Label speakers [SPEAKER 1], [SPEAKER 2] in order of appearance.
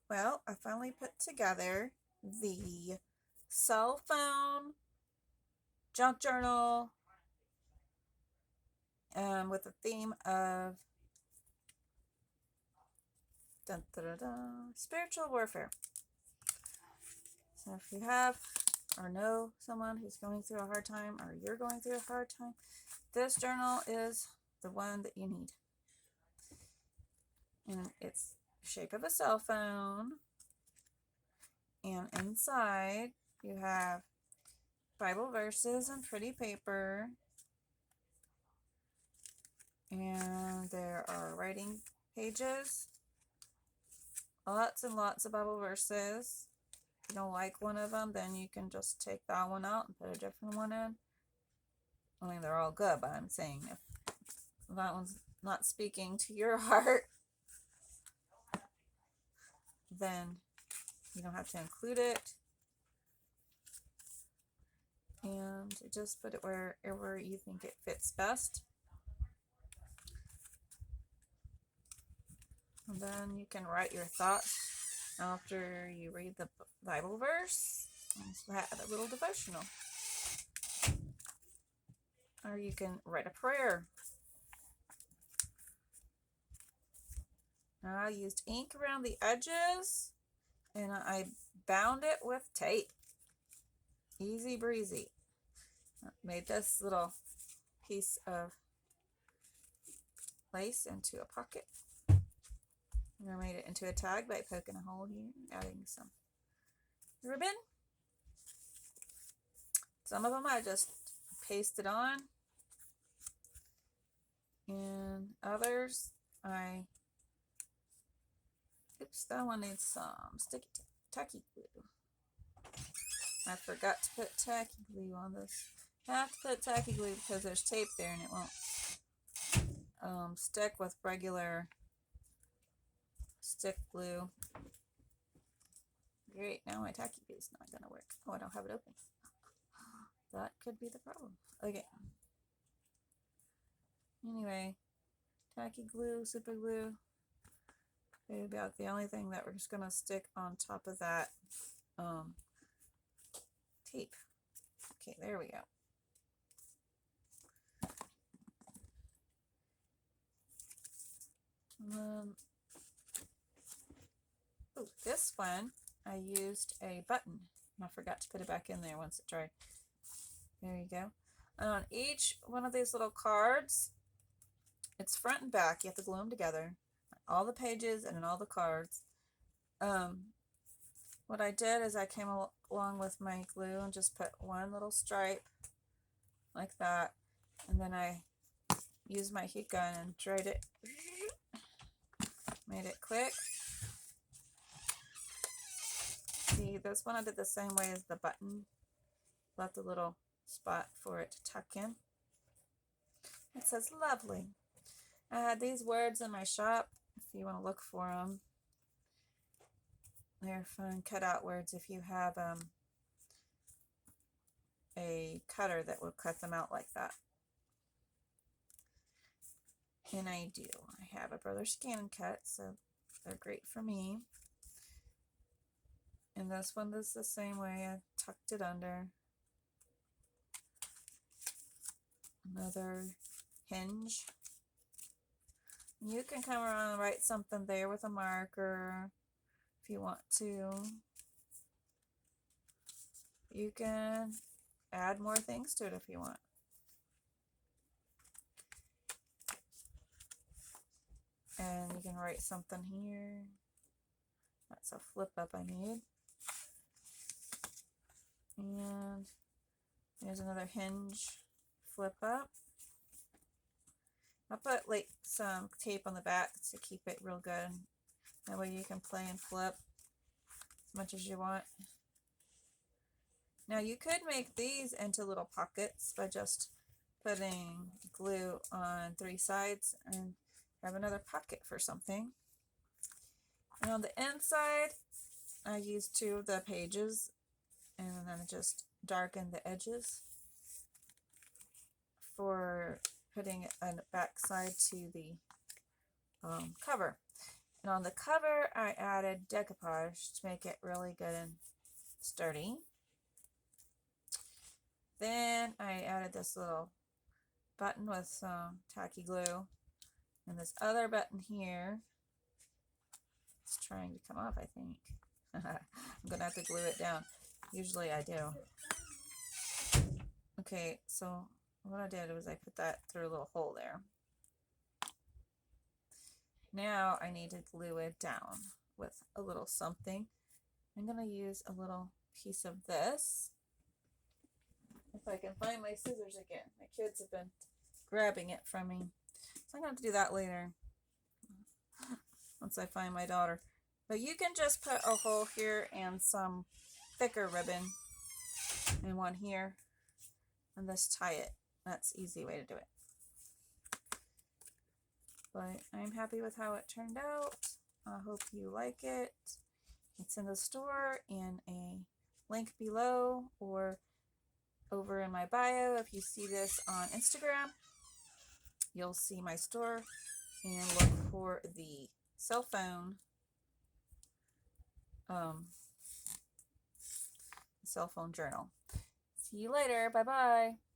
[SPEAKER 1] Well, I finally put together the cell phone junk journal with the theme of dun, dun, dun, dun, spiritual warfare. So if you have or know someone who's going through a hard time, or you're going through a hard time, this journal is the one that you need. And it's the shape of a cell phone. And inside you have Bible verses and pretty paper. And there are writing pages. Lots and lots of Bible verses. If you don't like one of them, then you can just take that one out and put a different one in. I mean, they're all good, but I'm saying if that one's not speaking to your heart, then you don't have to include it. And just put it wherever you think it fits best. And then you can write your thoughts after you read the Bible verse. And have a little devotional. Or you can write a prayer. Now I used ink around the edges and I bound it with tape. Easy breezy. Made this little piece of lace into a pocket. And I made it into a tag by poking a hole here, adding some ribbon. Some of them I just pasted on, and others that one needs some sticky tacky glue. I forgot to put tacky glue on this. I have to put tacky glue because there's tape there and it won't stick with regular stick glue. Great, now my tacky glue is not gonna work. Oh, I don't have it open. That could be the problem. Okay. Anyway, tacky glue, super glue. Maybe about the only thing that we're just gonna stick on top of that tape. Okay, there we go. This one I used a button. I forgot to put it back in there once it dried. There you go. And on each one of these little cards, it's front and back. You have to glue them together. All the pages and in all the cards. What I did is I came along with my glue and just put one little stripe like that. And then I used my heat gun and dried it. Made it quick. See, this one I did the same way as the button. Left a little spot for it to tuck in. It says lovely. I had these words in my shop if you want to look for them. They're fun cutout words if you have a cutter that will cut them out like that. And I do. I have a Brother Scan and Cut, so they're great for me. And this one is the same way. I tucked it under. Another hinge. You can come around and write something there with a marker if you want to. You can add more things to it if you want. And you can write something here. That's a flip up I made. And there's another hinge flip up. I'll put like some tape on the back to keep it real good. That way you can play and flip as much as you want. Now you could make these into little pockets by just putting glue on 3 sides and have another pocket for something. And on the inside, I used 2 of the pages and then just darken the edges for putting a back side to the cover. And on the cover, I added decoupage to make it really good and sturdy. Then I added this little button with some tacky glue. And this other button here, it's trying to come off, I think. I'm gonna have to glue it down. Usually I do. Okay, so what I did was I put that through a little hole there. Now I need to glue it down with a little something. I'm gonna use a little piece of this. If I can find my scissors again. My kids have been grabbing it from me. So I'm gonna have to do that later. Once I find my daughter. But you can just put a hole here and some thicker ribbon and one here. And just tie it. That's the easy way to do it. But I'm happy with how it turned out. I hope you like it. It's in the store in a link below or over in my bio. If you see this on Instagram, you'll see my store and look for the cell phone journal. See you later. Bye bye.